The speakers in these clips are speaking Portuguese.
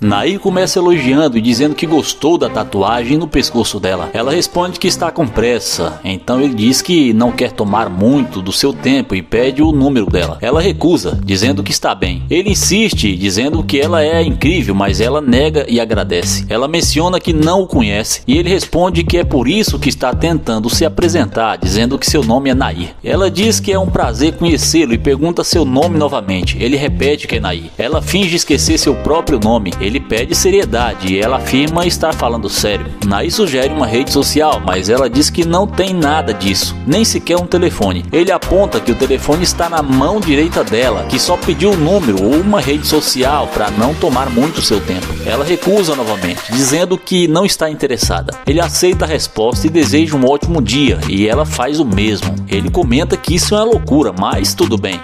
Nair começa elogiando e dizendo que gostou da tatuagem no pescoço dela. Ela responde que está com pressa, então ele diz que não quer tomar muito do seu tempo e pede o número dela. Ela recusa, dizendo que está bem. Ele insiste, dizendo que ela é incrível, mas ela nega e agradece. Ela menciona que não o conhece e ele responde que é por isso que está tentando se apresentar, dizendo que seu nome é Nair. Ela diz que é um prazer conhecê-lo e pergunta seu nome novamente. Ele repete que é Nair. Ela finge esquecer seu próprio nome. Ele pede seriedade e ela afirma estar falando sério. Nair sugere uma rede social, mas ela diz que não tem nada disso, nem sequer um telefone. Ele aponta que o telefone está na mão direita dela, que só pediu um número ou uma rede social para não tomar muito seu tempo. Ela recusa novamente, dizendo que não está interessada. Ele aceita a resposta e deseja um ótimo dia, e ela faz o mesmo. Ele comenta que isso é uma loucura, mas tudo bem.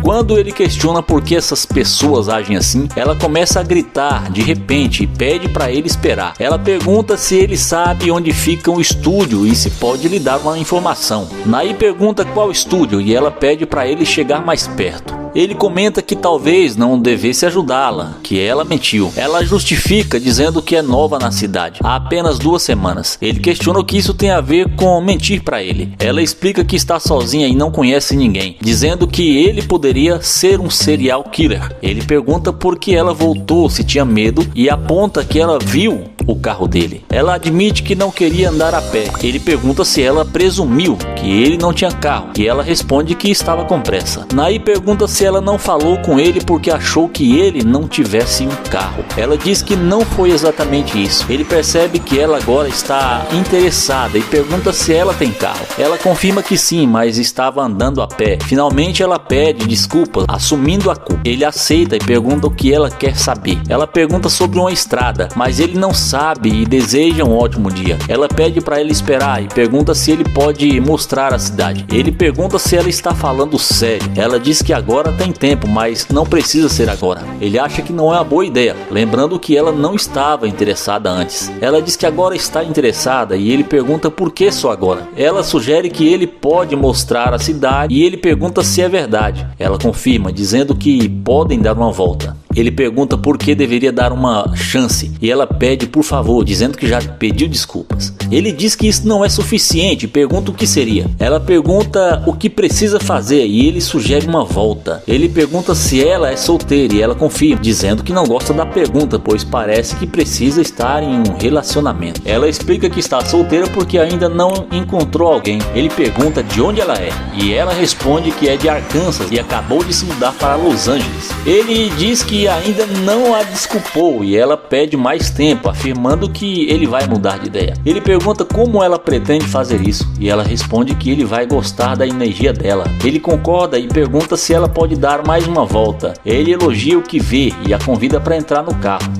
Quando ele questiona por que essas pessoas agem assim, ela começa a gritar de repente e pede para ele esperar. Ela pergunta se ele sabe onde fica o estúdio e se pode lhe dar uma informação. Nair pergunta qual estúdio e ela pede para ele chegar mais perto. Ele comenta que talvez não devesse ajudá-la, que ela mentiu. Ela justifica dizendo que é nova na cidade, há apenas 2 semanas. Ele questiona o que isso tem a ver com mentir para ele. Ela explica que está sozinha e não conhece ninguém, dizendo que ele poderia ser um serial killer. Ele pergunta por que ela voltou, se tinha medo, e aponta que ela viu o carro dele. Ela admite que não queria andar a pé. Ele pergunta se ela presumiu que ele não tinha carro, e ela responde que estava com pressa. Nair pergunta se ela não falou com ele porque achou que ele não tivesse um carro. Ela diz que não foi exatamente isso. Ele percebe que ela agora está interessada e pergunta se ela tem carro. Ela confirma que sim, mas estava andando a pé. Finalmente ela pede desculpas, assumindo a culpa. Ele aceita e pergunta o que ela quer saber. Ela pergunta sobre uma estrada, mas ele não sabe e deseja um ótimo dia. Ela pede para ele esperar e pergunta se ele pode mostrar a cidade. Ele pergunta se ela está falando sério. Ela diz que agora tem tempo, mas não precisa ser agora. Ele acha que não é uma boa ideia, lembrando que ela não estava interessada antes. Ela diz que agora está interessada e ele pergunta por que só agora. Ela sugere que ele pode mostrar a cidade e ele pergunta se é verdade. Ela confirma, dizendo que podem dar uma volta. Ele pergunta por que deveria dar uma chance e ela pede por favor, dizendo que já pediu desculpas. Ele diz que isso não é suficiente e pergunta o que seria. Ela pergunta o que precisa fazer e ele sugere uma volta. Ele pergunta se ela é solteira e ela confirma, dizendo que não gosta da pergunta, pois parece que precisa estar em um relacionamento. Ela explica que está solteira porque ainda não encontrou alguém. Ele pergunta de onde ela é e ela responde que é de Arkansas e acabou de se mudar para Los Angeles. Ele diz que ainda não a desculpou e ela pede mais tempo, afirmando que ele vai mudar de ideia. Ele pergunta como ela pretende fazer isso e ela responde que ele vai gostar da energia dela. Ele concorda e pergunta se ela pode dar mais uma volta. Ele elogia o que vê e a convida para entrar no carro.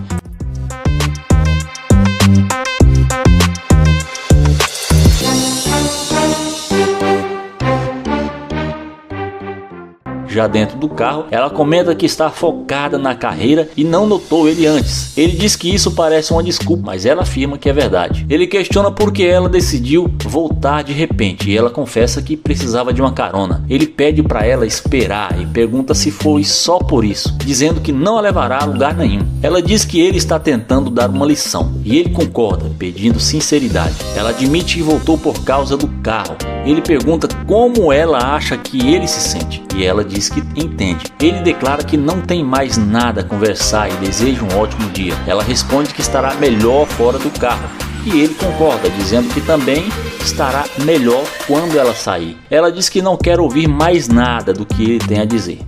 Já dentro do carro, ela comenta que está focada na carreira e não notou ele antes. Ele diz que isso parece uma desculpa, mas ela afirma que é verdade. Ele questiona por que ela decidiu voltar de repente e ela confessa que precisava de uma carona. Ele pede para ela esperar e pergunta se foi só por isso, dizendo que não a levará a lugar nenhum. Ela diz que ele está tentando dar uma lição e ele concorda, pedindo sinceridade. Ela admite que voltou por causa do carro. Ele pergunta como ela acha que ele se sente e ela diz que entende. Ele declara que não tem mais nada a conversar e deseja um ótimo dia. Ela responde que estará melhor fora do carro e ele concorda, dizendo que também estará melhor quando ela sair. Ela diz que não quer ouvir mais nada do que ele tem a dizer.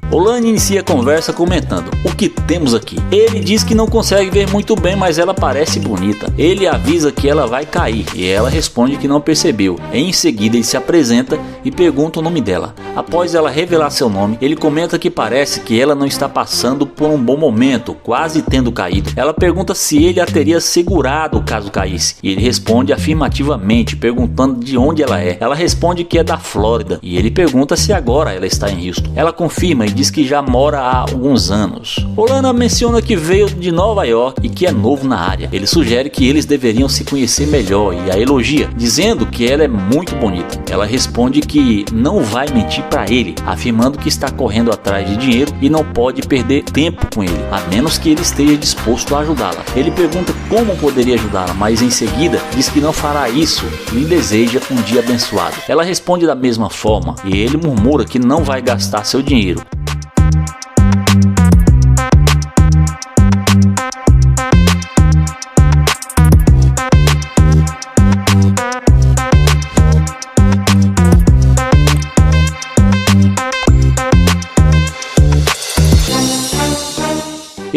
Olane inicia a conversa comentando: o que temos aqui? Ele diz que não consegue ver muito bem, mas ela parece bonita. Ele avisa que ela vai cair e ela responde que não percebeu. Em seguida ele se apresenta e pergunta o nome dela. Após ela revelar seu nome, ele comenta que parece que ela não está passando por um bom momento, quase tendo caído. Ela pergunta se ele a teria segurado caso caísse e ele responde afirmativamente, perguntando de onde ela é. Ela responde que é da Flórida e ele pergunta se agora ela está em Houston. Ela confirma e diz que já mora há alguns anos. Olana menciona que veio de Nova York e que é novo na área. Ele sugere que eles deveriam se conhecer melhor e a elogia, dizendo que ela é muito bonita. Ela responde que não vai mentir para ele, afirmando que está correndo atrás de dinheiro e não pode perder tempo com ele, a menos que ele esteja disposto a ajudá-la. Ele pergunta como poderia ajudá-la, mas em seguida diz que não fará isso e lhe deseja um dia abençoado. Ela responde da mesma forma e ele murmura que não vai gastar seu dinheiro.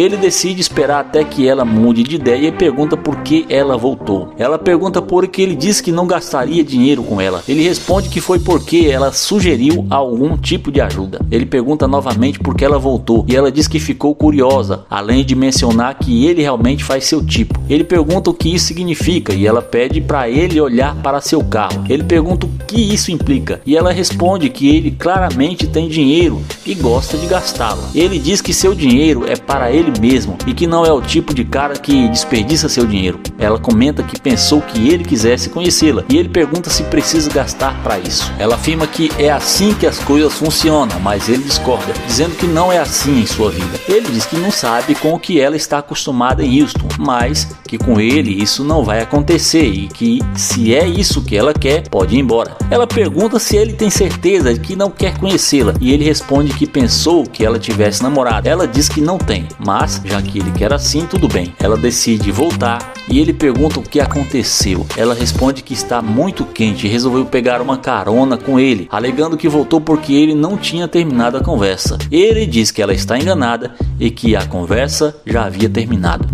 Ele decide esperar até que ela mude de ideia e pergunta por que ela voltou. Ela pergunta por que ele disse que não gastaria dinheiro com ela. Ele responde que foi porque ela sugeriu algum tipo de ajuda. Ele pergunta novamente por que ela voltou e ela diz que ficou curiosa, além de mencionar que ele realmente faz seu tipo. Ele pergunta o que isso significa e ela pede para ele olhar para seu carro. Ele pergunta o que isso implica e ela responde que ele claramente tem dinheiro e gosta de gastá-lo. Ele diz que seu dinheiro é para ele mesmo e que não é o tipo de cara que desperdiça seu dinheiro. Ela comenta que pensou que ele quisesse conhecê-la e ele pergunta se precisa gastar para isso. Ela afirma que é assim que as coisas funcionam, mas ele discorda, dizendo que não é assim em sua vida. Ele diz que não sabe com o que ela está acostumada em Houston, mas que com ele isso não vai acontecer e que se é isso que ela quer, pode ir embora. Ela pergunta se ele tem certeza de que não quer conhecê-la e ele responde que pensou que ela tivesse namorado. Ela diz que não tem, mas já que ele quer assim, tudo bem. Ela decide voltar e ele pergunta o que aconteceu. Ela responde que está muito quente e resolveu pegar uma carona com ele, alegando que voltou porque ele não tinha terminado a conversa. Ele diz que ela está enganada e que a conversa já havia terminado.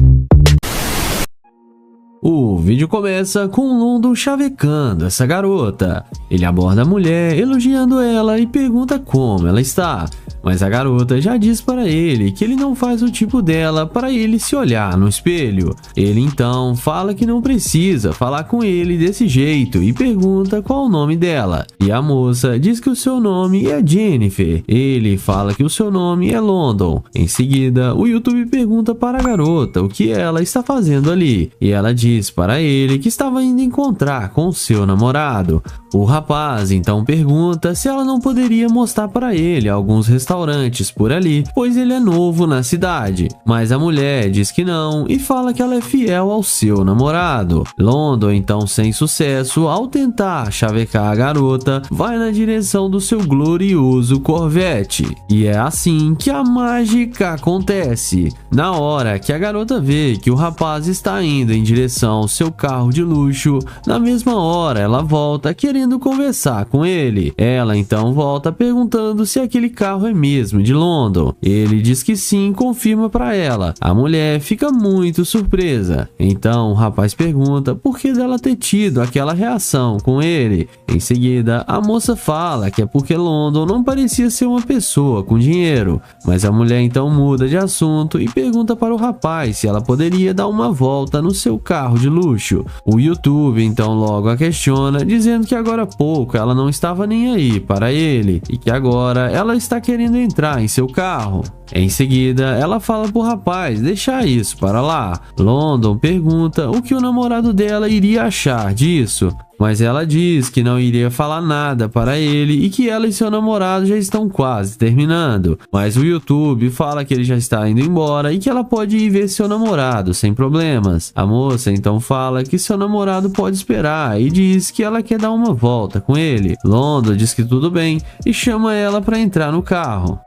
O vídeo começa com London chavecando essa garota. Ele aborda a mulher, elogiando ela e pergunta como ela está. Mas a garota já diz para ele que ele não faz o tipo dela para ele se olhar no espelho. Ele então fala que não precisa falar com ele desse jeito e pergunta qual o nome dela. E a moça diz que o seu nome é Jennifer. Ele fala que o seu nome é London. Em seguida, o YouTube pergunta para a garota o que ela está fazendo ali. E ela diz para ele que estava indo encontrar com o seu namorado. O rapaz então pergunta se ela não poderia mostrar para ele alguns restaurantes por ali, pois ele é novo na cidade. Mas a mulher diz que não e fala que ela é fiel ao seu namorado. London então, sem sucesso, ao tentar chavecar a garota, vai na direção do seu glorioso Corvette. E é assim que a mágica acontece. Na hora que a garota vê que o rapaz está indo em direção ao seu carro de luxo, na mesma hora ela volta querendo conversar com ele. Ela então volta perguntando se aquele carro é mesmo de London. Ele diz que sim, confirma para ela. A mulher fica muito surpresa. Então o rapaz pergunta por que dela ter tido aquela reação com ele. Em seguida, a moça fala que é porque London não parecia ser uma pessoa com dinheiro. Mas a mulher então muda de assunto e pergunta para o rapaz se ela poderia dar uma volta no seu carro de luxo. O YouTube então logo a questiona, dizendo que agora há pouco ela não estava nem aí para ele e que agora ela está querendo entrar em seu carro. Em seguida, ela fala pro rapaz deixar isso para lá. London pergunta o que o namorado dela iria achar disso, mas ela diz que não iria falar nada para ele e que ela e seu namorado já estão quase terminando. Mas o YouTube fala que ele já está indo embora e que ela pode ir ver seu namorado sem problemas. A moça então fala que seu namorado pode esperar e diz que ela quer dar uma volta com ele. London diz que tudo bem e chama ela para entrar no carro.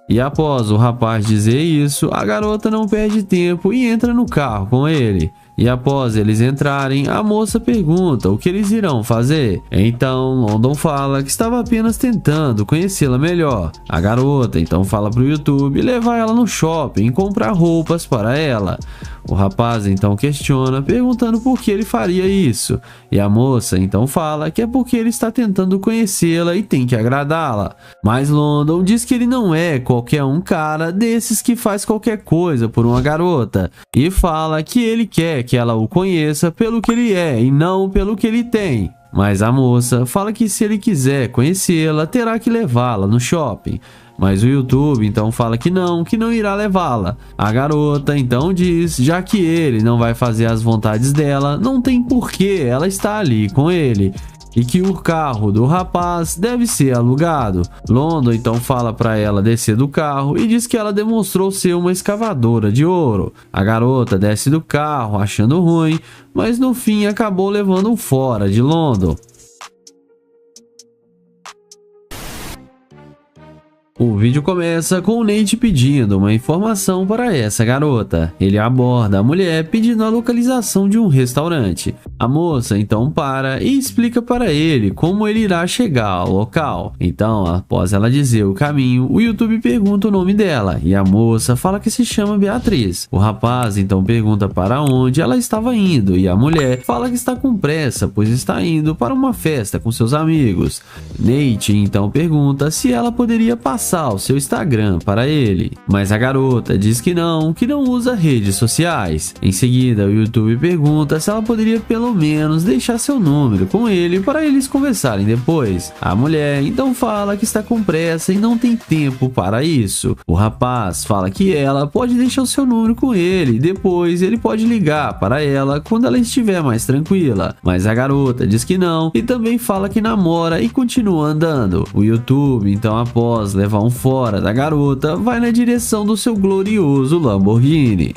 E após o rapaz dizer isso, a garota não perde tempo e entra no carro com ele. E após eles entrarem, a moça pergunta o que eles irão fazer. Então London fala que estava apenas tentando conhecê-la melhor. A garota então fala para o YouTube levar ela no shopping e comprar roupas para ela. O rapaz então questiona, perguntando por que ele faria isso. E a moça então fala que é porque ele está tentando conhecê-la e tem que agradá-la. Mas London diz que ele não é qualquer um cara desses que faz qualquer coisa por uma garota. E fala que ele quer que ela o conheça pelo que ele é e não pelo que ele tem. Mas a moça fala que se ele quiser conhecê-la, terá que levá-la no shopping. mas o YouTube então fala que não irá levá-la. A garota então diz, já que ele não vai fazer as vontades dela, não tem porquê ela estar ali com ele, e que o carro do rapaz deve ser alugado. London então fala para ela descer do carro e diz que ela demonstrou ser uma escavadora de ouro. A garota desce do carro achando ruim, mas no fim acabou levando fora de London. O vídeo começa com o Nate pedindo uma informação para essa garota. Ele aborda a mulher pedindo a localização de um restaurante. A moça então para e explica para ele como ele irá chegar ao local. Então, após ela dizer o caminho, o YouTube pergunta o nome dela e a moça fala que se chama Beatriz. O rapaz então pergunta para onde ela estava indo e a mulher fala que está com pressa, pois está indo para uma festa com seus amigos. Nate então pergunta se ela poderia passar o seu Instagram para ele, mas a garota diz que não usa redes sociais. Em seguida, o YouTube pergunta se ela poderia pelo menos deixar seu número com ele para eles conversarem depois. A mulher então fala que está com pressa e não tem tempo para isso. O rapaz fala que ela pode deixar o seu número com ele, depois ele pode ligar para ela quando ela estiver mais tranquila, mas a garota diz que não e também fala que namora e continua andando. O YouTube então, após levar um fora da garota, vai na direção do seu glorioso Lamborghini.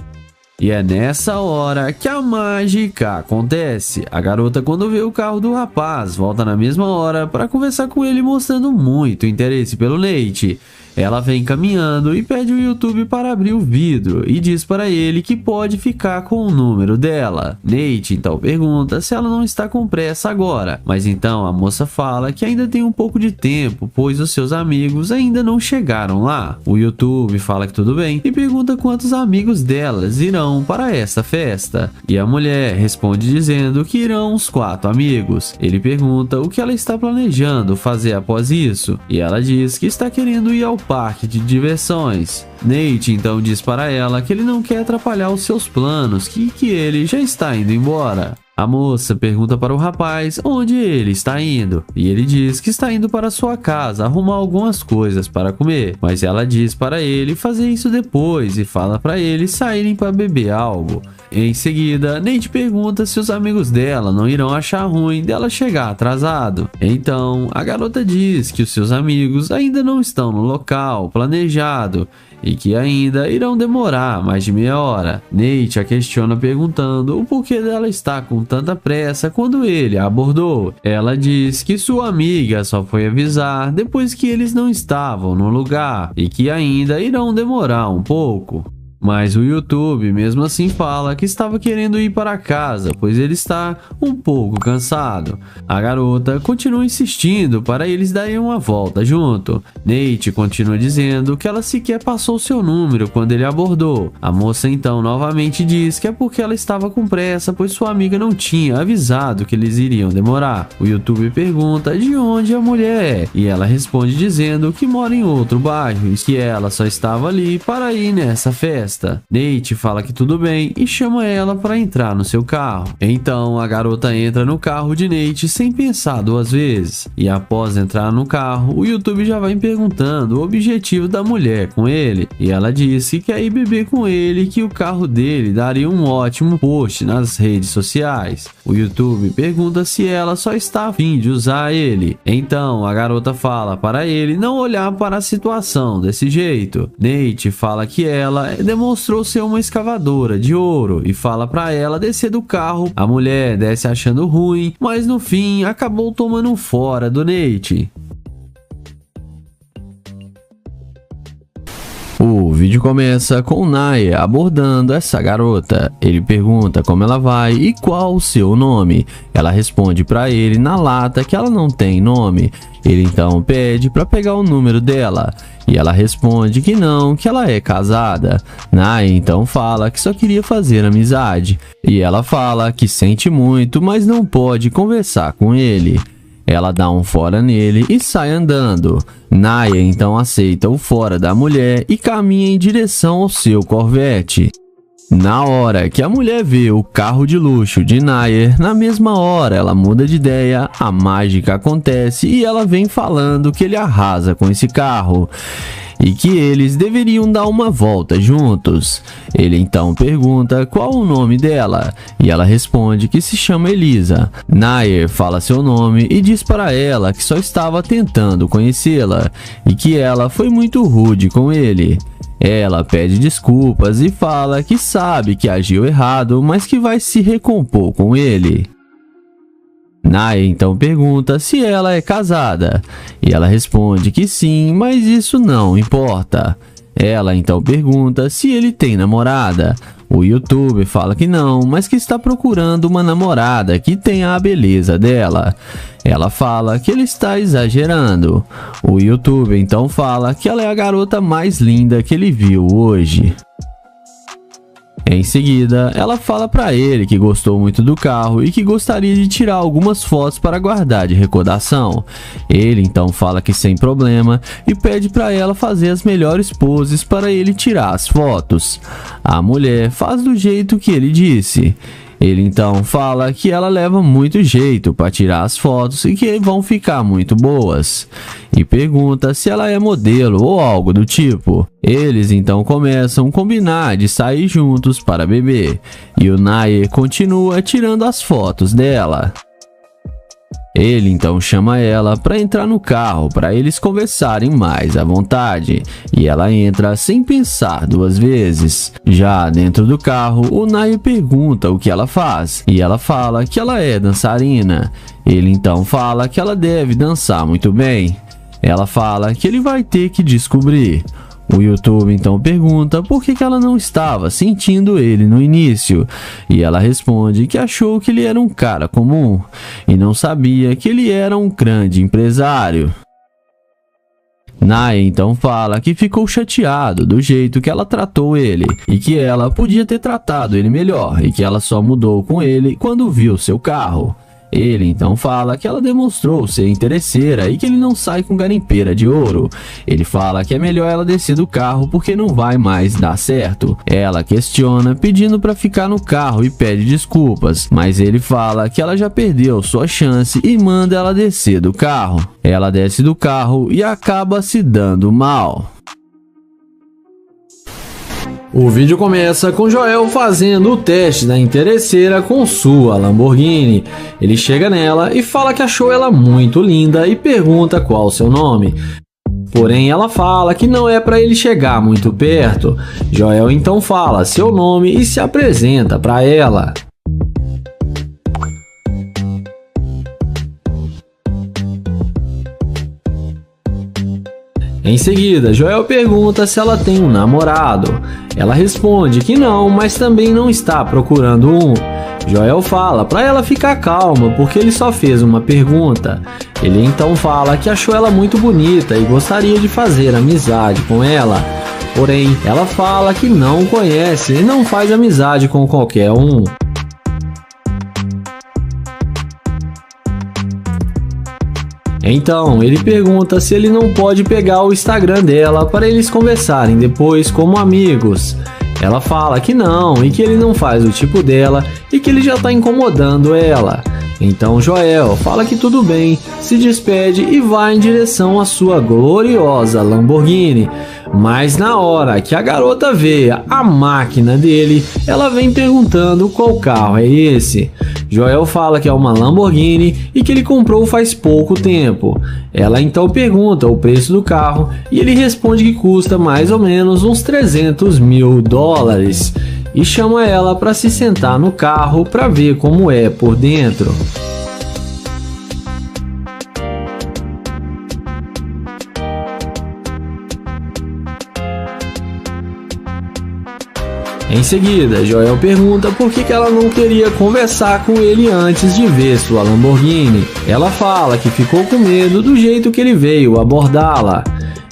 E é nessa hora que a mágica acontece. A garota, quando vê o carro do rapaz, volta na mesma hora para conversar com ele, mostrando muito interesse pelo Nate. Ela vem caminhando e pede o YouTube para abrir o vidro e diz para ele que pode ficar com o número dela. Nate então pergunta se ela não está com pressa agora, mas então a moça fala que ainda tem um pouco de tempo, pois os seus amigos ainda não chegaram lá. O YouTube fala que tudo bem e pergunta quantos amigos delas irão para essa festa. E a mulher responde dizendo que irão uns 4 amigos. Ele pergunta o que ela está planejando fazer após isso e ela diz que está querendo ir ao parque de diversões. Nate então diz para ela que ele não quer atrapalhar os seus planos, que ele já está indo embora. A moça pergunta para o rapaz onde ele está indo, e ele diz que está indo para sua casa arrumar algumas coisas para comer, mas ela diz para ele fazer isso depois e fala para eles saírem para beber algo. Em seguida, Nate pergunta se os amigos dela não irão achar ruim dela chegar atrasado. Então, a garota diz que os seus amigos ainda não estão no local planejado e que ainda irão demorar mais de meia hora. Nate a questiona perguntando o porquê dela estar com tanta pressa quando ele a abordou. Ela diz que sua amiga só foi avisar depois que eles não estavam no lugar e que ainda irão demorar um pouco. Mas o YouTube mesmo assim fala que estava querendo ir para casa, pois ele está um pouco cansado. A garota continua insistindo para eles darem uma volta junto. Nate continua dizendo que ela sequer passou seu número quando ele abordou. A moça então novamente diz que é porque ela estava com pressa, pois sua amiga não tinha avisado que eles iriam demorar. O YouTube pergunta de onde a mulher é, e ela responde dizendo que mora em outro bairro e que ela só estava ali para ir nessa festa. Nate fala que tudo bem e chama ela para entrar no seu carro. Então a garota entra no carro de Nate sem pensar 2 vezes. E após entrar no carro, o YouTube já vai perguntando o objetivo da mulher com ele. E ela disse que quer ir beber com ele e que o carro dele daria um ótimo post nas redes sociais. O YouTube pergunta se ela só está a fim de usar ele. Então a garota fala para ele não olhar para a situação desse jeito. Nate fala que ela demonstrou ser uma escavadora de ouro e fala para ela descer do carro. A mulher desce achando ruim, mas no fim acabou tomando um fora do Nate. O vídeo começa com Naya abordando essa garota. Ele pergunta como ela vai e qual o seu nome. Ela responde para ele na lata que ela não tem nome. Ele então pede para pegar o número dela e ela responde que não, que ela é casada. Naya então fala que só queria fazer amizade e ela fala que sente muito, mas não pode conversar com ele. Ela dá um fora nele e sai andando. Naya então aceita o fora da mulher e caminha em direção ao seu Corvette. Na hora que a mulher vê o carro de luxo de Nair, na mesma hora ela muda de ideia, a mágica acontece e ela vem falando que ele arrasa com esse carro. e que eles deveriam dar uma volta juntos. Ele então pergunta qual o nome dela e ela responde que se chama Elisa. Nair fala seu nome e diz para ela que só estava tentando conhecê-la e que ela foi muito rude com ele. Ela pede desculpas e fala que sabe que agiu errado, mas que vai se recompor com ele. Nair então pergunta se ela é casada, e ela responde que sim, mas isso não importa. Ela então pergunta se ele tem namorada. O youtuber fala que não, mas que está procurando uma namorada que tenha a beleza dela. Ela fala que ele está exagerando. O youtuber então fala que ela é a garota mais linda que ele viu hoje. Em seguida, ela fala para ele que gostou muito do carro e que gostaria de tirar algumas fotos para guardar de recordação. Ele então fala que sem problema e pede para ela fazer as melhores poses para ele tirar as fotos. A mulher faz do jeito que ele disse. Ele então fala que ela leva muito jeito para tirar as fotos e que vão ficar muito boas. E pergunta se ela é modelo ou algo do tipo. Eles então começam a combinar de sair juntos para beber. E o Nair continua tirando as fotos dela. Ele então chama ela para entrar no carro para eles conversarem mais à vontade, e ela entra sem pensar duas vezes. Já dentro do carro, o Nair pergunta o que ela faz, e ela fala que ela é dançarina. Ele então fala que ela deve dançar muito bem. Ela fala que ele vai ter que descobrir. O YouTube então pergunta por que ela não estava sentindo ele no início, e ela responde que achou que ele era um cara comum e não sabia que ele era um grande empresário. Nair então fala que ficou chateado do jeito que ela tratou ele e que ela podia ter tratado ele melhor e que ela só mudou com ele quando viu seu carro. Ele então fala que ela demonstrou ser interesseira e que ele não sai com garimpeira de ouro. Ele fala que é melhor ela descer do carro porque não vai mais dar certo. Ela questiona pedindo para ficar no carro e pede desculpas, mas ele fala que ela já perdeu sua chance e manda ela descer do carro. Ela desce do carro e acaba se dando mal. O vídeo começa com Joel fazendo o teste da interesseira com sua Lamborghini. Ele chega nela e fala que achou ela muito linda e pergunta qual o seu nome. Porém, ela fala que não é para ele chegar muito perto. Joel então fala seu nome e se apresenta para ela. Em seguida, Joel pergunta se ela tem um namorado. Ela responde que não, mas também não está procurando um. Joel fala para ela ficar calma porque ele só fez uma pergunta. Ele então fala que achou ela muito bonita e gostaria de fazer amizade com ela. Porém, ela fala que não conhece e não faz amizade com qualquer um. Então, ele pergunta se ele não pode pegar o Instagram dela para eles conversarem depois como amigos. Ela fala que não e que ele não faz o tipo dela e que ele já está incomodando ela. Então Joel fala que tudo bem, se despede e vai em direção à sua gloriosa Lamborghini. Mas na hora que a garota vê a máquina dele, ela vem perguntando qual carro é esse. Joel fala que é uma Lamborghini e que ele comprou faz pouco tempo. Ela então pergunta o preço do carro e ele responde que custa mais ou menos uns 300 mil dólares. E chama ela para se sentar no carro para ver como é por dentro. Em seguida, Joel pergunta por que ela não queria conversar com ele antes de ver sua Lamborghini. Ela fala que ficou com medo do jeito que ele veio abordá-la.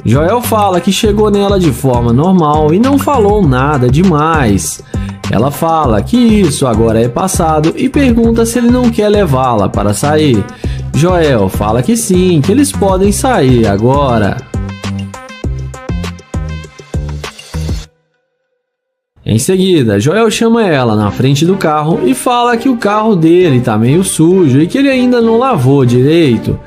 Joel fala que chegou nela de forma normal e não falou nada demais. Ela fala que isso agora é passado e pergunta se ele não quer levá-la para sair. Joel fala que sim, que eles podem sair agora. Em seguida, Joel chama ela na frente do carro e fala que o carro dele tá meio sujo e que ele ainda não lavou direito.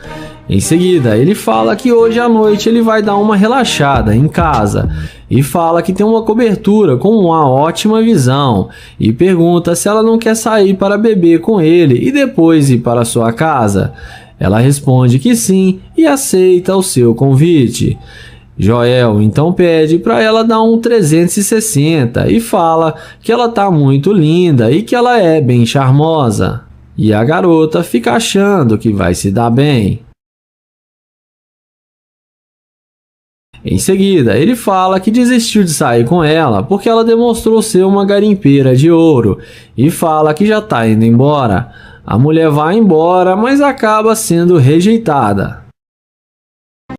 Em seguida, ele fala que hoje à noite ele vai dar uma relaxada em casa e fala que tem uma cobertura com uma ótima visão e pergunta se ela não quer sair para beber com ele e depois ir para sua casa. Ela responde que sim e aceita o seu convite. Joel então pede para ela dar um 360 e fala que ela tá muito linda e que ela é bem charmosa. E a garota fica achando que vai se dar bem. Em seguida, ele fala que desistiu de sair com ela porque ela demonstrou ser uma garimpeira de ouro e fala que já está indo embora. A mulher vai embora, mas acaba sendo rejeitada.